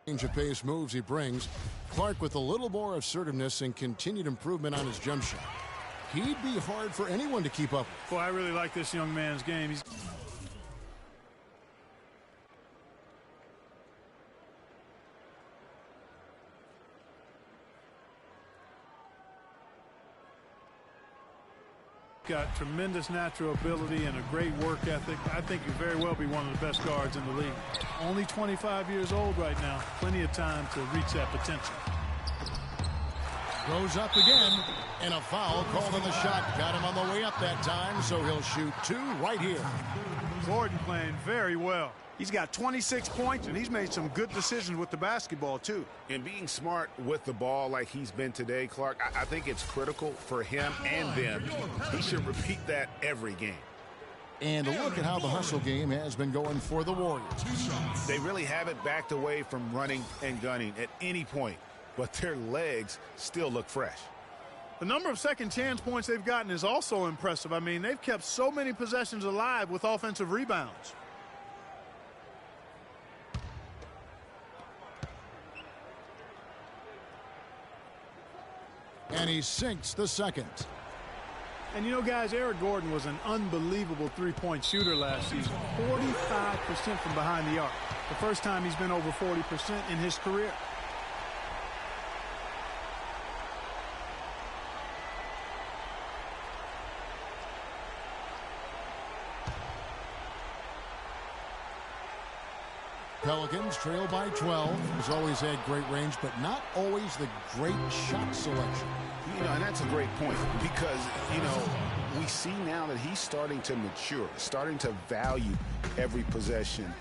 Change of pace moves he brings. Clark with a little more assertiveness and continued improvement on his jump shot. He'd be hard for anyone to keep up with. Boy, I really like this young man's game. He's got tremendous natural ability and a great work ethic. I think he'll very well be one of the best guards in the league. Only 25 years old right now. Plenty of time to reach that potential. Goes up again, and a foul called on the shot. Got him on the way up that time, so he'll shoot two right here. Gordon playing very well. He's got 26 points, and he's made some good decisions with the basketball, too. And being smart with the ball like he's been today, Clark, I think it's critical for him and them. He should repeat that every game. And look at how the hustle game has been going for the Warriors. They really haven't backed away from running and gunning at any point, but their legs still look fresh. The number of second chance points they've gotten is also impressive. I mean, they've kept so many possessions alive with offensive rebounds. And he sinks the second. And you know, guys, Eric Gordon was an unbelievable three-point shooter last season. 45% from behind the arc. The first time he's been over 40% in his career. Pelicans trail by 12. He's always had great range, but not always the great shot selection. You know, and that's a great point because, you know, we see now that he's starting to mature, starting to value every possession,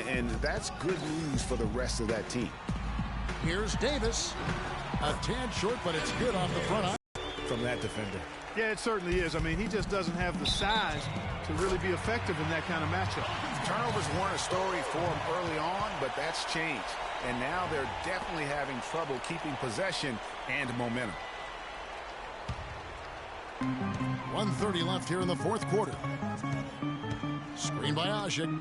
and that's good news for the rest of that team. Here's Davis. A tad short, but it's good off the front from that defender. Yeah, it certainly is. I mean, he just doesn't have the size to really be effective in that kind of matchup. Turnovers weren't a story for him early on, but that's changed. And now they're definitely having trouble keeping possession and momentum. 1:30 left here in the fourth quarter. Screen by Ajik.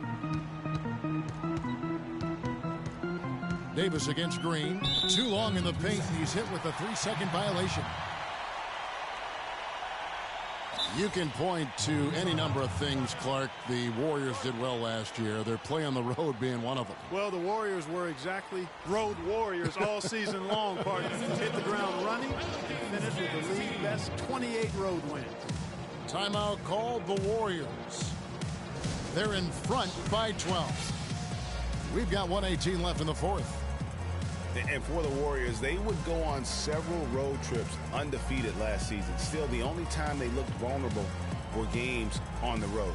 Davis against Green. Too long in the paint. He's hit with a 3-second violation. You can point to any number of things, Clark. The Warriors did well last year. Their play on the road being one of them. Well, the Warriors were exactly road warriors all season long, partner. Hit the ground running and finished with the league best 28 road wins. Timeout called the Warriors. They're in front by 12. We've got 1:18 left in the fourth. And for the Warriors, they would go on several road trips undefeated last season. Still, the only time they looked vulnerable were games on the road.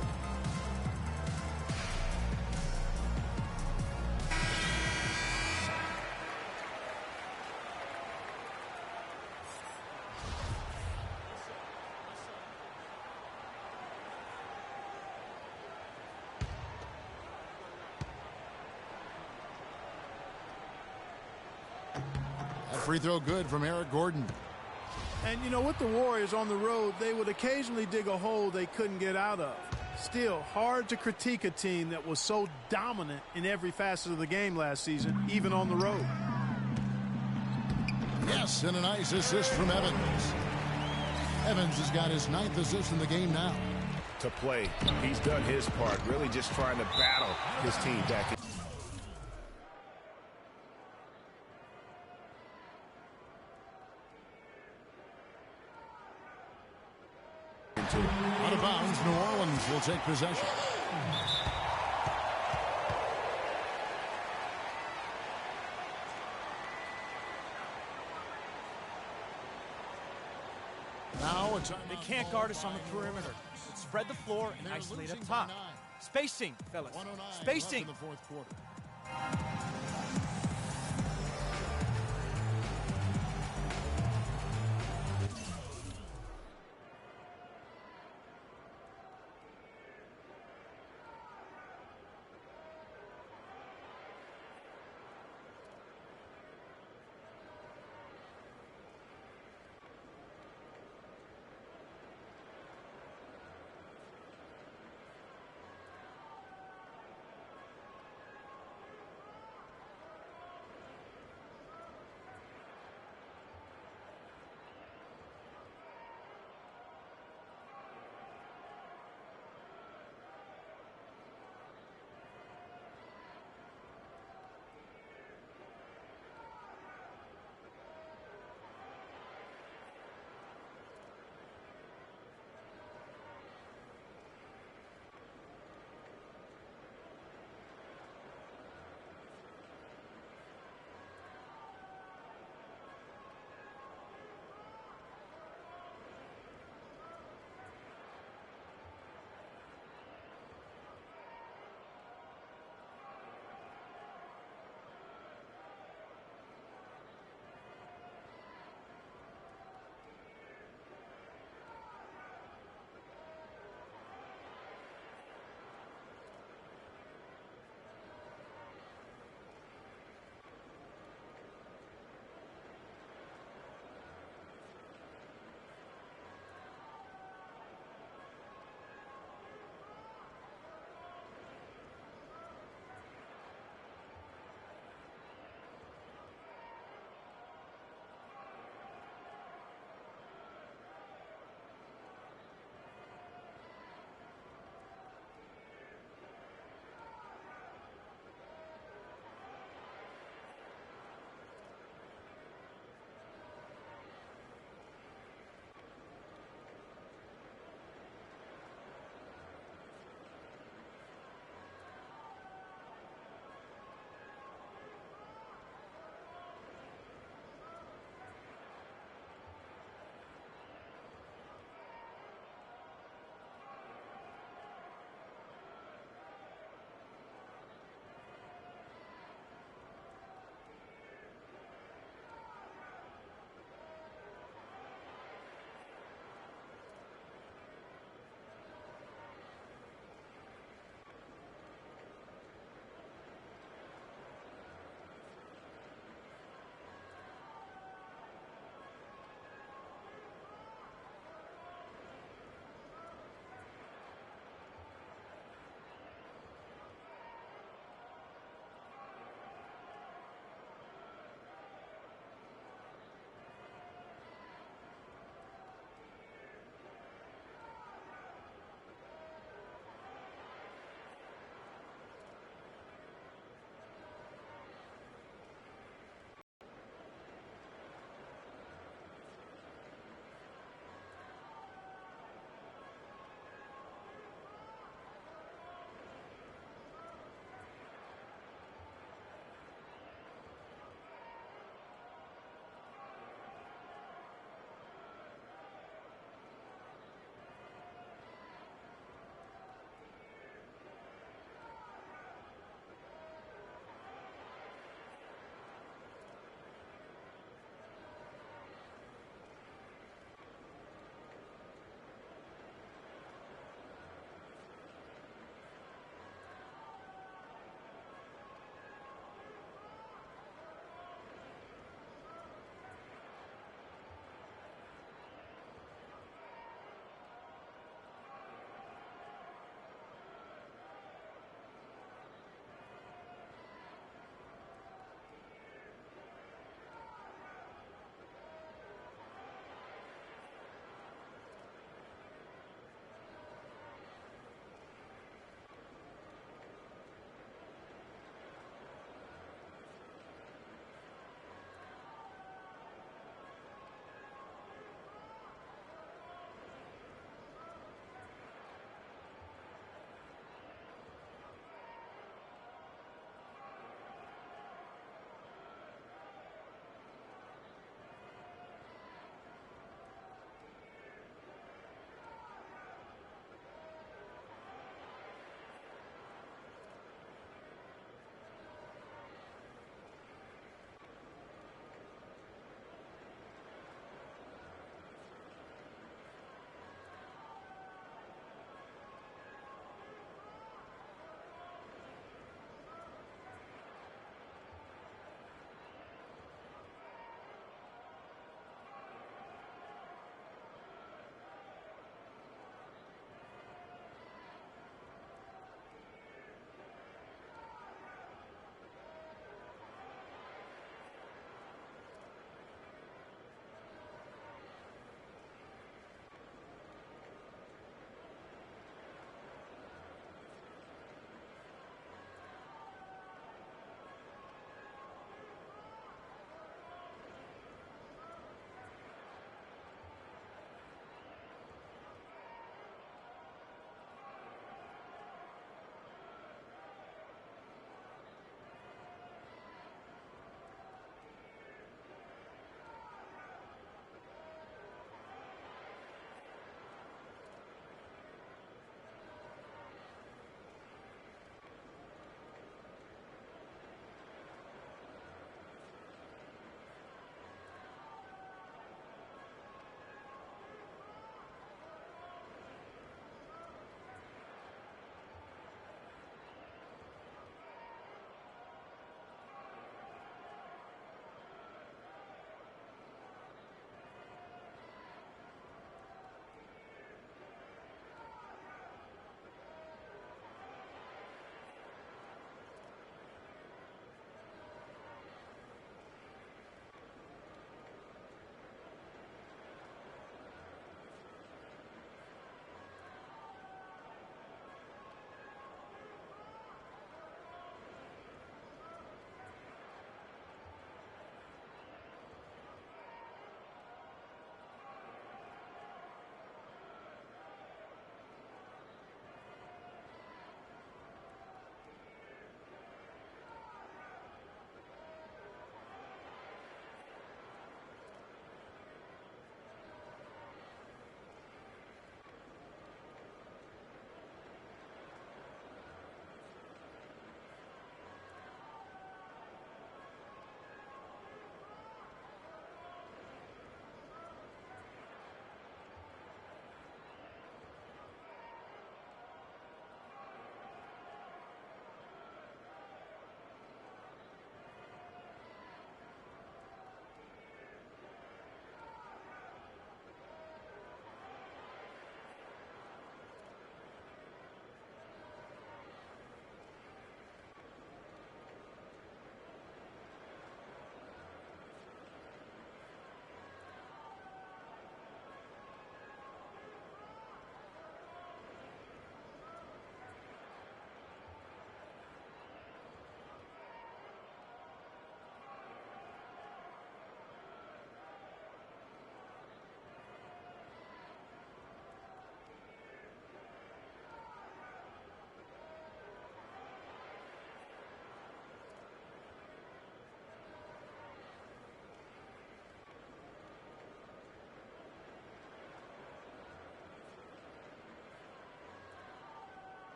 Free throw good from Eric Gordon. And, you know, with the Warriors on the road, they would occasionally dig a hole they couldn't get out of. Still, hard to critique a team that was so dominant in every facet of the game last season, even on the road. Yes, and a nice assist from Evans. Evans has got his 9th assist in the game now. To play, he's done his part, really just trying to battle his team back in. Out of bounds, New Orleans will take possession. Now it's They can't guard us on the perimeter. Let's spread the floor and isolate up top. Spacing, fellas. Spacing. In the fourth quarter.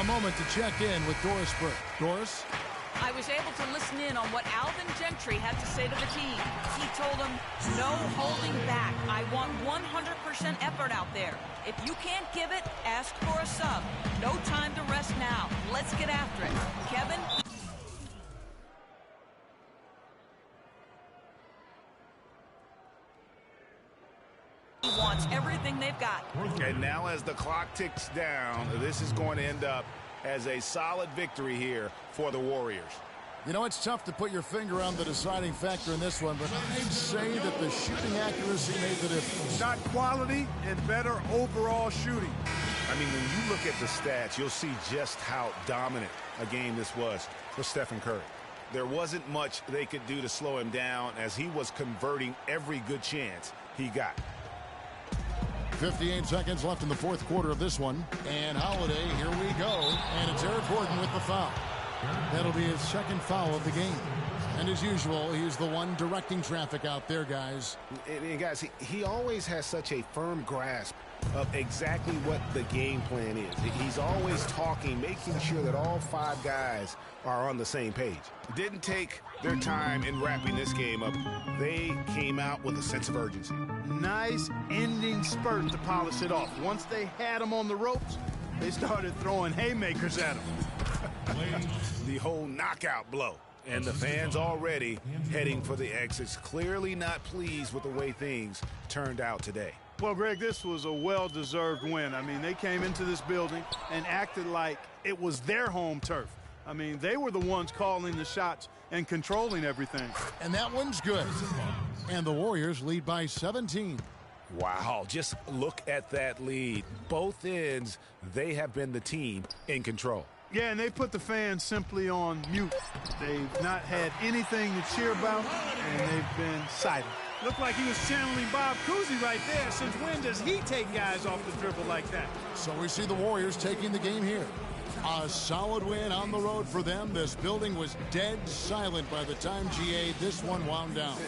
a moment to check in with Doris Burke. Doris? I was able to listen in on what Alvin Gentry had to say to the team. He told them, no holding back. I want 100% effort out there. If you can't give it, ask for a sub. No time to rest now. Let's get after it. Kevin? He wants everything they've got. And now as the clock ticks down, this is going to end up as a solid victory here for the Warriors. You know, it's tough to put your finger on the deciding factor in this one, but I'd say that the shooting accuracy made the difference. Shot quality and better overall shooting. I mean, when you look at the stats, you'll see just how dominant a game this was for Stephen Curry. There wasn't much they could do to slow him down as he was converting every good chance he got. 58 seconds left in the fourth quarter of this one. And Holiday, here we go. And it's Eric Gordon with the foul. That'll be his second foul of the game. And as usual, he's the one directing traffic out there, guys. And guys, he always has such a firm grasp of exactly what the game plan is. He's always talking, making sure that all five guys are on the same page. Didn't take their time in wrapping this game up. They came out with a sense of urgency. Nice ending spurt to polish it off. Once they had him on the ropes, they started throwing haymakers at him. The whole knockout blow. And the fans already heading for the exits, clearly not pleased with the way things turned out today. Well, Greg, this was a well-deserved win. I mean, they came into this building and acted like it was their home turf. I mean, they were the ones calling the shots and controlling everything. And that one's good. And the Warriors lead by 17. Wow, just look at that lead. Both ends, they have been the team in control. Yeah, and they put the fans simply on mute. They've not had anything to cheer about, and they've been silent. Looked like he was channeling Bob Cousy right there. Since when does he take guys off the dribble like that? So we see the Warriors taking the game here. A solid win on the road for them. This building was dead silent by the time GA this one wound down.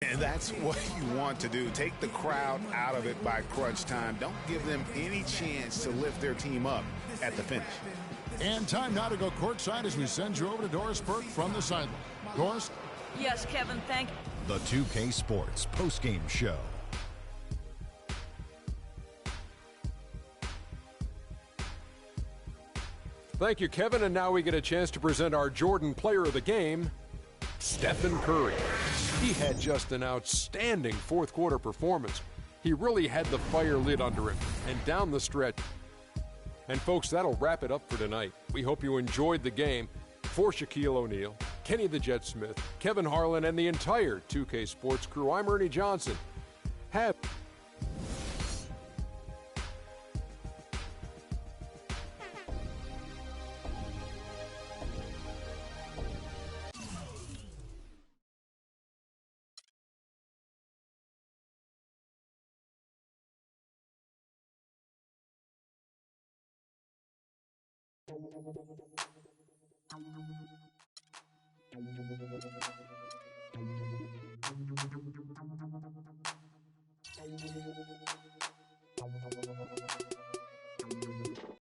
And that's what you want to do. Take the crowd out of it by crunch time. Don't give them any chance to lift their team up at the finish. And time now to go courtside as we send you over to Doris Burke from the sideline. Doris? Yes, Kevin, thank you. The 2K Sports postgame show. Thank you, Kevin. And now we get a chance to present our Jordan Player of the Game, Stephen Curry. He had just an outstanding fourth quarter performance. He really had the fire lit under him and down the stretch. And folks, that'll wrap it up for tonight. We hope you enjoyed the game. For Shaquille O'Neal, Kenny the Jet Smith, Kevin Harlan, and the entire 2K Sports crew, I'm Ernie Johnson. Have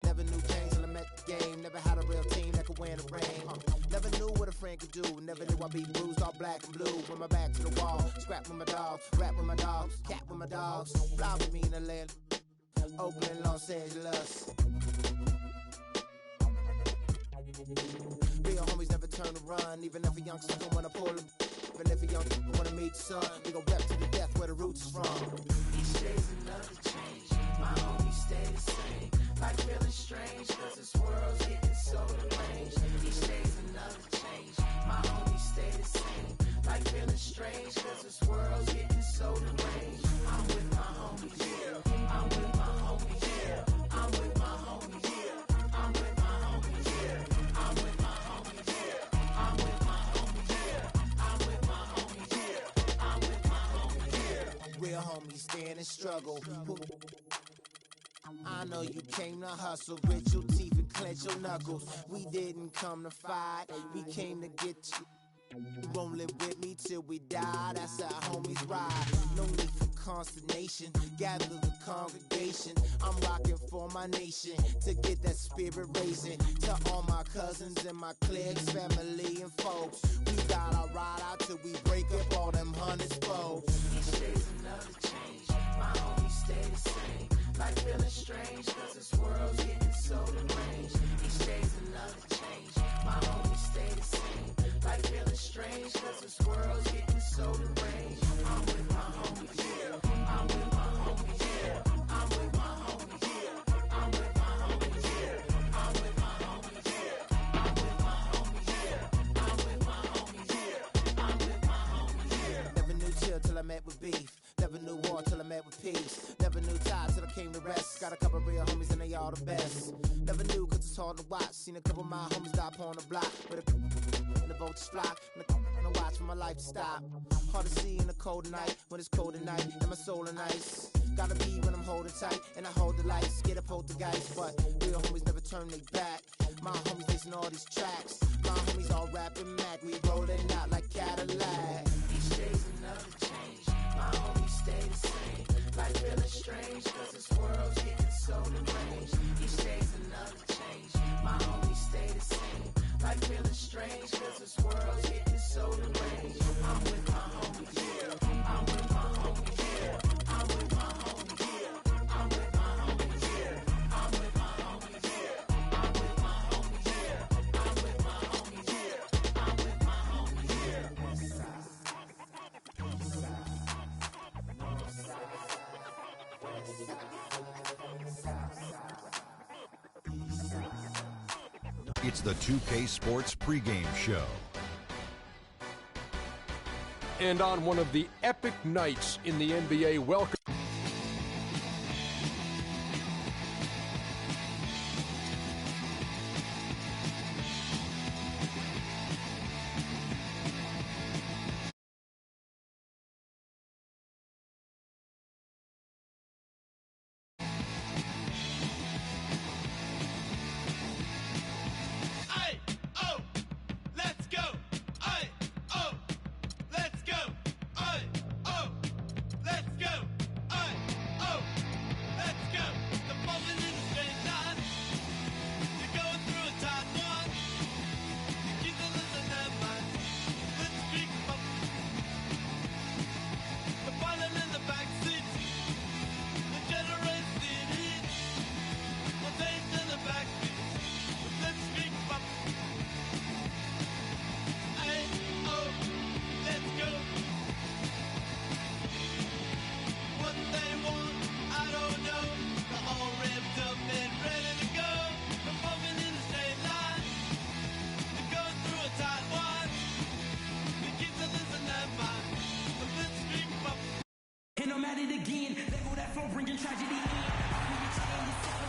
Never knew games till I met the game. Never had a real team that could win the rain. Never knew what a friend could do. Never knew I'd be bruised all black and blue. With my back to the wall. Scrap with my dogs. Rap with my dogs. Cat with my dogs. Fly with me in Atlanta. Oakland, Los Angeles. Real homies never turn to run. Even if a youngster don't wanna pull them. Even if a youngster wanna meet the sun. We gon' rep to the death where the roots is from. Each day's another change. My homies stay the same. Like feeling strange, cause this world's getting so deranged. Each day's another change. My homies stay the same. Like feeling strange, cause this world's getting so deranged. I'm with struggle. I know you came to hustle, grit your teeth and clench your knuckles. We didn't come to fight, we came to get you. You won't live with me till we die, that's how homies ride. No need for consternation, gather the congregation. I'm rocking for my nation, to get that spirit raising. To all my cousins and my cliques, family and folks, we gotta ride out till we break up all them hundreds folks. Each day's another change, my homies stay the same. Like feeling strange, cause this world's getting so deranged. Each day's another change, my homies stay the same. Like feeling strange, cause this world's getting so deranged. I'm with my homies, yeah. I'm with my homies, yeah. I'm with my homies, yeah. I'm with my homies, yeah. I'm with my homies, yeah. I'm with my homies, yeah. I'm with my homies, yeah. I'm with my homies, yeah. Never knew chill till I met with beef. Never knew war till I met with peace. Never knew time till I came to rest. Got a couple real homies and they all the best. Never knew cause it's hard to watch. Seen a couple of my homies die upon the block. With a and the vultures flock. And I watch for my life to stop. Hard to see in the cold night. When it's cold at night and my soul in ice. Gotta be when I'm holding tight. And I hold the lights. Get a poltergeist. But real homies never turn their back. My homies listen all these tracks. My homies all rapping Mac. We rolling out like Cadillac. Each day's another change. My homies stay the same. Like feeling strange, cause this world's getting so deranged. Each day's another change. My homies stay the same. Like feeling strange, cause this world's getting so deranged. I'm with my homies, yeah. I'm with my homies, yeah. I'm with my homies, yeah. I'm with my homies, yeah. I'm with my homies, yeah. I'm with my homies, yeah. I'm with my homies, yeah. I'm with my homies, yeah. West side, east side, north side. It's the 2K Sports pregame show. And on one of the epic nights in the NBA, welcome.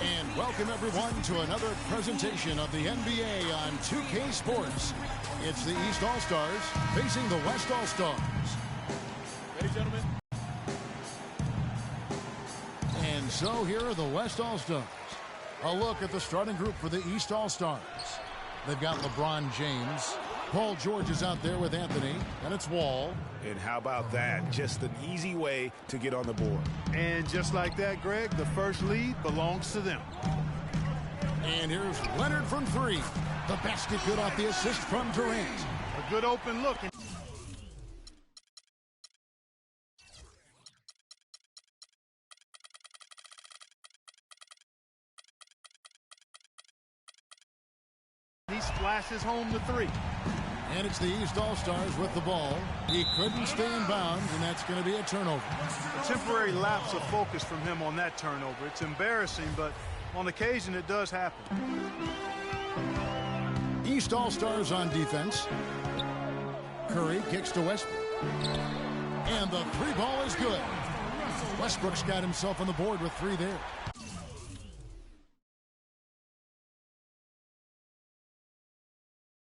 And welcome everyone to another presentation of the NBA on 2K Sports. It's the East All-Stars facing the West All-Stars. Ready, gentlemen? And so here are the West All-Stars. A look at the starting group for the East All-Stars. They've got LeBron James. Paul George is out there with Anthony, and it's Wall. And how about that? Just an easy way to get on the board. And just like that, Greg, the first lead belongs to them. And here's Leonard from three. The basket good off the assist from Durant. A good open look. He splashes home the three. And it's the East All-Stars with the ball. He couldn't stay in bounds, and that's going to be a turnover. A temporary lapse of focus from him on that turnover. It's embarrassing, but on occasion it does happen. East All-Stars on defense. Curry kicks to Westbrook. And the three ball is good. Westbrook's got himself on the board with three there.